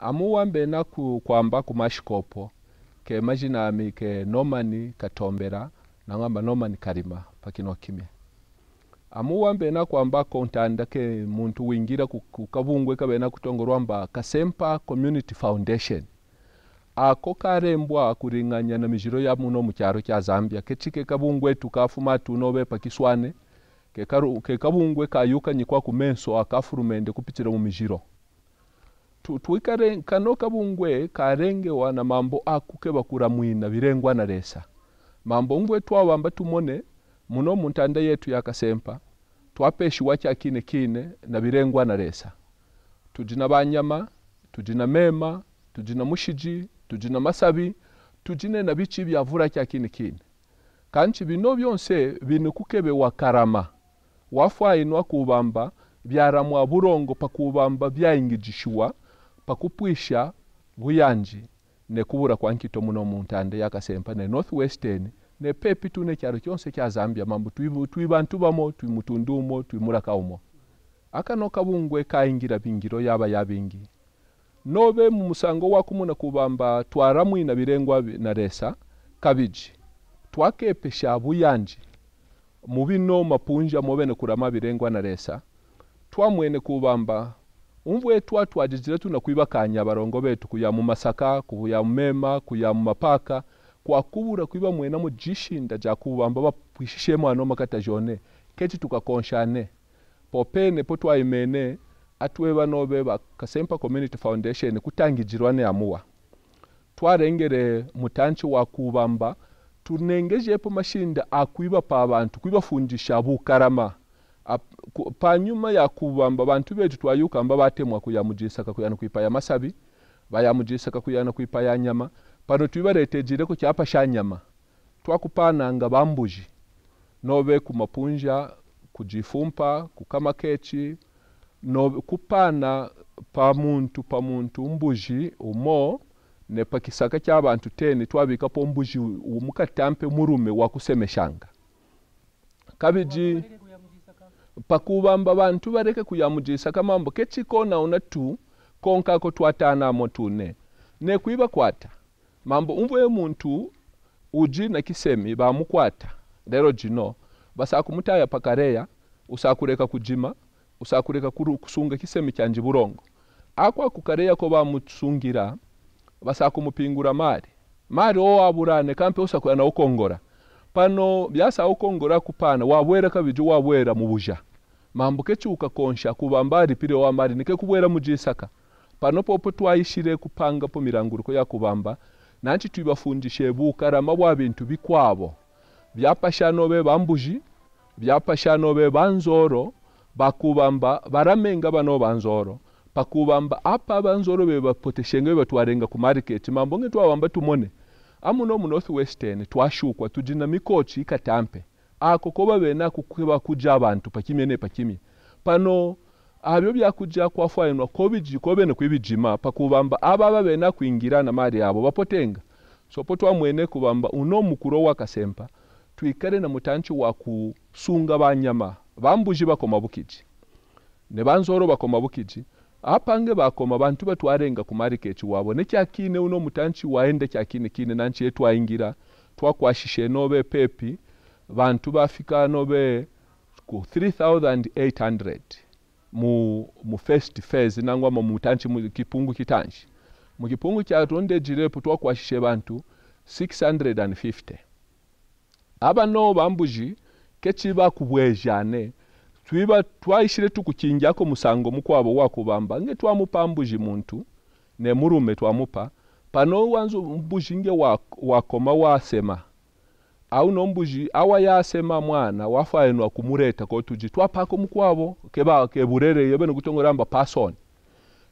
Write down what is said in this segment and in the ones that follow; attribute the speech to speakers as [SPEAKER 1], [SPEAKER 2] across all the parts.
[SPEAKER 1] amuwambe na kwamba kumashikopo ke majinami ke Norman Katombera na ngamba Norman Karima pakino kimya. Amuwambe na kwamba kontanda ke muntu wingira kukabungwe kabena kutongorwamba Kasempa Community Foundation. Ako karembwa kuringanya na mijiro ya muno mu cyaro cya Zambia kecike kabungwe tukafuma tunobe pakiswane ke kabungwe kayuka nyikwa kumenso akafurumende kupitira mu mijiro. Tuikare kano kabungwe karengewa na mambo akuke bakura mwina birengwa na resa. Mambo mbwe twawamba tumone muno muntanda yetu ya Kasempa twapeshi wacha kine na birengwa na resa. Tujina banyama, tujina mema, tujina mushiji, tujina masabi, tujine na bichi byavura cya kine. Kanchi bino byonse binukukebe wakarama. Wafwa inwa kubamba byaramwa burongo pakubamba byaingijishwa pakupwisha buyanji ne kubura kwa nkito muno muntande ya Kasempa ne Northwestern ne pepi tune cyaro cyonse cya Zambia mambo twibantu bamo twimutundumo twimurakaomo akano kabungwe kaingira bingiro yaba yabingi nobe mu musango wakumuna kubamba twaramwi na birengwa na resa kabiji twakepesha buyanji mubino mapunja mobene kurama birengwa na resa twamwene kubamba umvwe twajijire tunakwiba kanya barongo betu kuya mu Masaka kuya mu Mema kuya mu Mapaka kwa kubura kwiba mwena mu jishinda ja kubamba bapwishishe mwana makata jone keti tukakonshane popene potwa imene atweba nobe ba Kasempa Community Foundation kutangijirwane amuwa twarengere mutanchi wa kubamba tunengeje po mashinda akwiba pa abantu kwiba fundisha bukarama panyuma ya kubamba bantu betu twayuka mba batemwa kuyamujisaka kuyana kwipaya masabi bayamujisaka kuyana kwipaya nyama pano twibaretejire ko cyapa shanyama twakupana nga bambuji nobe kumapunja kujifumpa kukamakeci no kupana pa muntu mbuji umo ne pakisaka cy'abantu 10 twabika po mbuji umukatampe murume wakusemeshanga kabiji pakubamba bantu bareke kuyamujisa kamambo kechiko na unatu konka ko twatana motune ne kwiba kwata mambo umwe muntu uji na kisemi ba mukwata lero jino basakumutaya pakareya usakureka kujima usakureka kusunga kisemi cyanje burongo akwa kukareya ko bamutsungira basakumupingura mari o aburane kampe usakwana ukongora pano byasa ukongora kupana wabwera kabiju wabwera mubuja mambo kechuka konsha kubambari pire wa mari nike kubwera mujisaka pano popo twayishire kupanga po miranguruko ya kubamba nanchi twibafundishe bukarama bwa bintu bikwabo byapashano be bambuji byapashano be banzoro bakubamba baramenga bano banzoro pakubamba apa banzoro be bapoteshenge batwarenga ku market mambo ngetwabamba tumone amuno mu Northwestern twashukwa tujina mikochi ikatampe ako koba bena kukweba kuja abantu pakimene pakimi pano abyo byakuja kwafainwa kobiji kobene kwibijima pakubamba ababa bena kuingirana mari yabo bapotenga so potwa mwene kubamba uno mukuro wa Kasempa tuikare na mutanchi wa kusunga banyama bambuji bakoma bukiji ne banzoro bakoma bukiji apange bakoma bantu batwarenga ku market wabo ne cyakine uno mutanchi waende cyakine nanchi yetu aingira twakwashishe nobe pepi bantu bafika nobe ku 3800 mu first phase nangwa mu mutanchi mu kipungu kitanshi mu kipungu kya ronde jirepo twakwashishe bantu 650 aba no bambuji kechiba kubwejane twiba twayishire tukukinjako musango mukwabo wakubamba nge twamupambuji muntu ne murume twamupa pano wanzu mbuji nge wakoma wasema au nombuji awa yasema mwana wafaenwa kumureta ko tuji twapako mukwabo keba keburere yebene gutongoramba person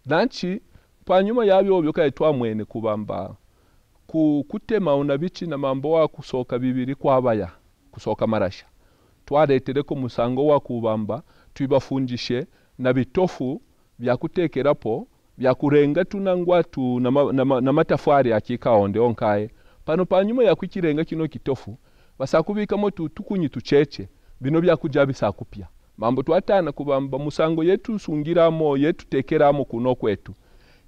[SPEAKER 1] nanchi panyuma yabyo obyo kai twamwene kubamba kutema unabichi na mambo wa kusoka bibiri kwabaya kusoka marasha twaretere ko musango wa kubamba twibafundishe na bitofu bya kutekerapo bya kurenga tunangwa tu na matafari akikaonde onkae pano panyuma ya kukirenga kino kitofu basakubika motu tukunyi tucheche bino bya kuja bisakupya mambo twatana kubamba musango yetu sungiramo yetu tekeramo kuno kwetu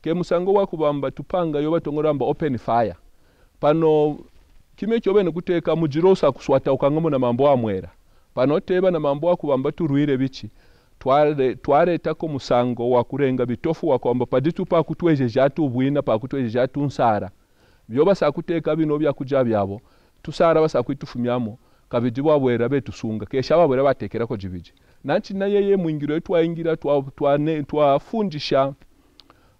[SPEAKER 1] ke musango wakubamba tupanga yoba tongoramba open fire pano kime kyobene kuteka mujirosa kuswata ukangamo na mambo amwera pano teba na mambo wakubamba turuire bichi tware tako musango wakurenga bitofu wakwamba paditu pa kutweje jatu bwina pa kutweje jatu nsara byoba sakuteka bino bya kuja byabo tusara basa kwitufumyamo kabiji bwabwera betusunga kesha babwera batekera ko jibiji nanchi na yeye mwingiro twaingira twafundisha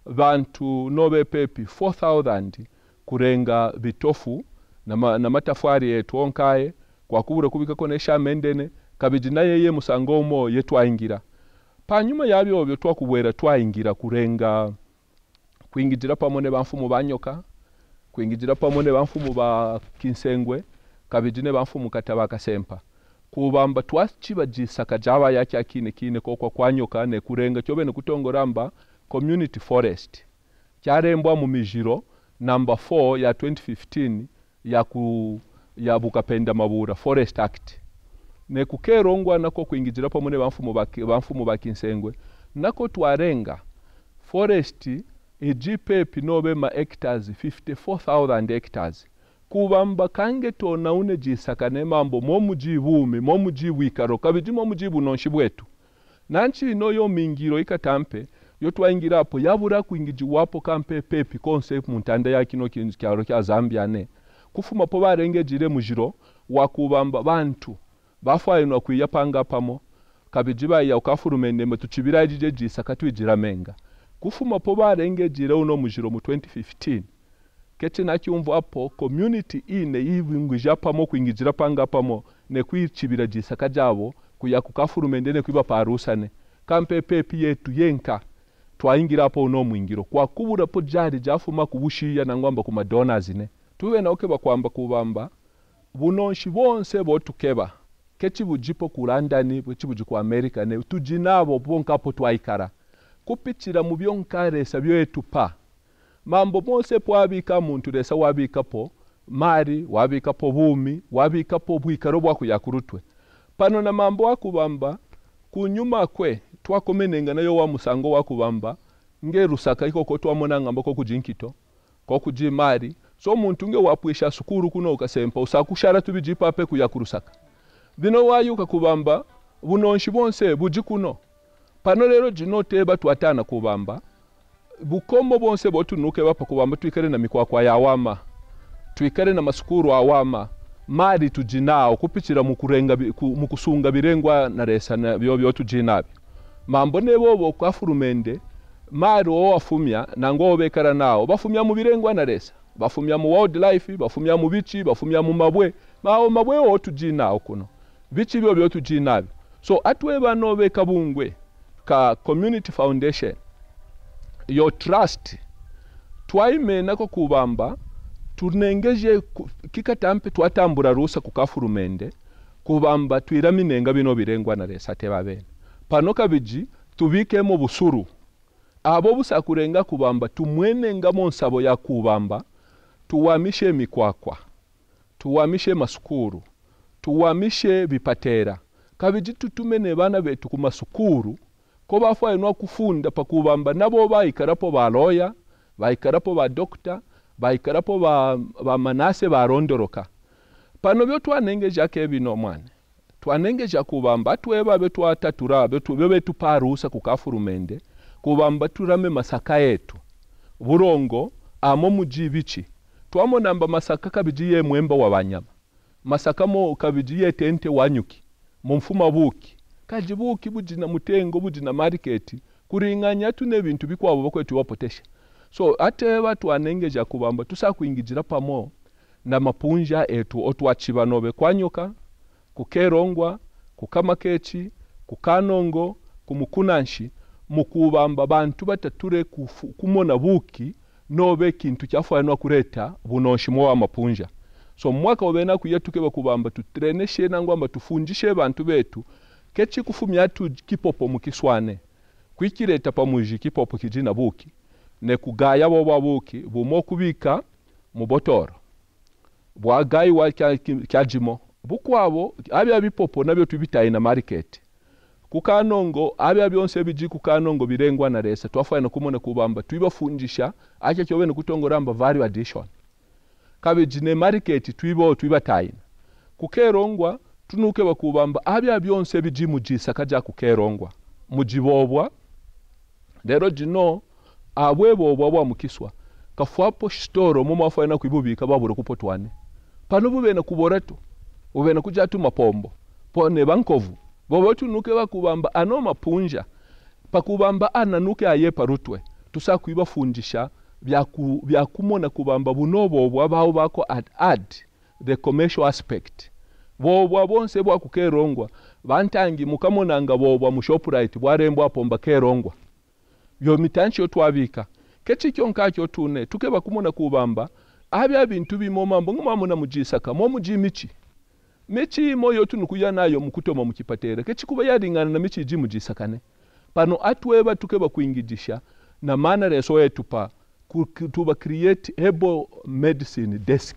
[SPEAKER 1] bantu nobe pepi 4000 kurenga bitofu na matafari yetu onkaye kwa kubura kubika konesha mendene kabiji na yeye musango mo yetwaingira panyuma yabyo byo twakubwera twaingira kurenga kuingira pamone bamfumu banyoka kuingira pamone bamfumu ba kinsengwe kabijine bamfumu kataba kasempa kubamba twachiba jisaka jaba yake akine kokwa kwanyoka ne kurenga cyobe ne kutongoramba community forest cyarembwa mu mijiro number 4 ya 2015 ya bukapenda mabura forest act ne kukerongwa nako kuingira pamone bamfumu bakinsengwe nako twarenga forest ejipe pinobe ma hectares 54000 hectares kubamba kange tona une jisakane mambo momujibu ikaro kabiji momujibu nonshi bwetu nanchi inoyo mingiro ikatampe yo twaingira hapo yabura kuingiji wapo kampe pepi concept muntanda ya kino kyaro kya Zambia ne kufuma po barengejire mujiro wakubamba bantu bafaye no kwiyapanga pamo kabiji baya ukafurumende matuchibira jisaka twijira menga kufuma po barengejire uno mujiro mu 2015 kete na cyumva apo community ine yibingwija pamo kwingira panga pamo ne kwicibira jisaka jabo kuya kukafurumende ne kwiba parusane kampe pepi yetu yenka twaingira apo no mwingiro kwa kubura po jari jafuma kubushiya nangwamba ku madonors ne tuwe na okeba kwamba kubamba bunonshi bonse botukeba kechi bujipo kulandani buchibuji ku America ne tujinabo bonkapo twaikara kupitira mu byonkare sabyo etupa mambo mose pwabika muntu lesa wabikapo mari wabikapo bumi wabikapo bwikaro bwako yakurutwe pano na mambo akubamba kunyuma kwe twakomenenga nayo wa musango wakubamba ngerusaka iko ko twamona ngamba ko kujinkito ko kujimari so muntu nge wapwisha sukuru kuno ukasempa usakushara tubijipape kuyakurusaka bino wayuka kubamba bunonshi bonse bujikuno pano lero jinoteba twatana kubamba bukomo bonse botunuke bapa kubamba twikare na mikwakwa ya awama twikare na masukuru awama mari tujinao kupitira mukurenga mukusunga birengwa na resa na byo tujinabi mambo nebo kwafurumende mari wafumya nango bekara nao bafumya mu birengwa na resa bafumya mu wildlife bafumya mu bichi bafumya mu mabwe mabwe wo tujinao kuno bichi byo tujinabi so atwe bano bekabungwe ka community foundation your trust twaime nako kubamba tunengeje kikatampe twatambura rusa kukafurumende kubamba twiraminenga bino birengwa na resa tebabene pano kabiji tubike mu busuru abo busakurenga kubamba tumwenenga monsabo ya kubamba tuwamishe mikwakwa tuwamishe masukuru tuwamishe bipatera kabiji tutumene bana betu ku masukuru ko bafaye no kufunda pakubamba nabo bayikarapo ba lawyer bayikarapo ba doctor bayikarapo ba manase barondoroka pano byo twanengeje akebino mwane twanengeje kubamba tweba betu atatura betu parusa kukafurumende kubamba turame masaka yetu burongo amo mujibichi twamonamba masaka kabijiye mwemba wabanyama masaka mo kabijiye tente wanyuki mumfuma buki kajibuki bujina mutengo bujina market kuringanya tune bintu bikwabo bakwetu wapotesha so ate watu anengeja kubamba tusakuingigira pamo na mapunja etu otwachiba nobe kwanyoka kukerongwa kukamakechi kukanongo kumukunanshi mukubamba bantu batature kumona buki nobe kintu cyafanwa kureta bunoshimo wa mapunja so mwaka obena kuyetuke bakubamba tutreneshe nangwamba tufunjishe bantu betu kechi kufumya tu kipopo mukiswane kwikireta pamuji kipopo kijina buki ne kugaya bo babuki bumo kubika mu botoro bwagayi wa kyajimo bukwabo abya bipopo nabyo tubitaye na market kukanongo abya byonse biji kukanongo birengwa na resa twafana kumona kubamba twibafunjisha acha cyobe ne kutongoramba value addition kabe jine market twiba tayina kukerongwa tunuke bakubamba abya byonse biji mujisa kaja kukerongwa mujibobwa lero jino abwebobwa bwa mukiswa kafwapo store mu mafana kwibubika babure kupotwane pano bube na kuboreto ube na kujatu mapombo pone bankovu bobo tunuke bakubamba ano mapunja pakubamba ananuke ayepa rutwe tusakuiba funjisha byakumona kubamba bunobo bwabaho bako add the commercial aspect bobwa bonse bwa kukerongwa bantangi mukamonanga bobwa mu Shoprite bwarembwa pomba kerongwa yo mitancho twabika kechi kyonkacho tune tukeba kumona kubamba abya bintu bimomambo ngumamuna mujisaka mo mujimichi mechi moyo tunukuya nayo mukutoma mukipatere kechi kuba yaringana na mechi ji mujisakane pano atweba tukeba kuingijisha na maana reso yetupa tuba create herbal medicine desk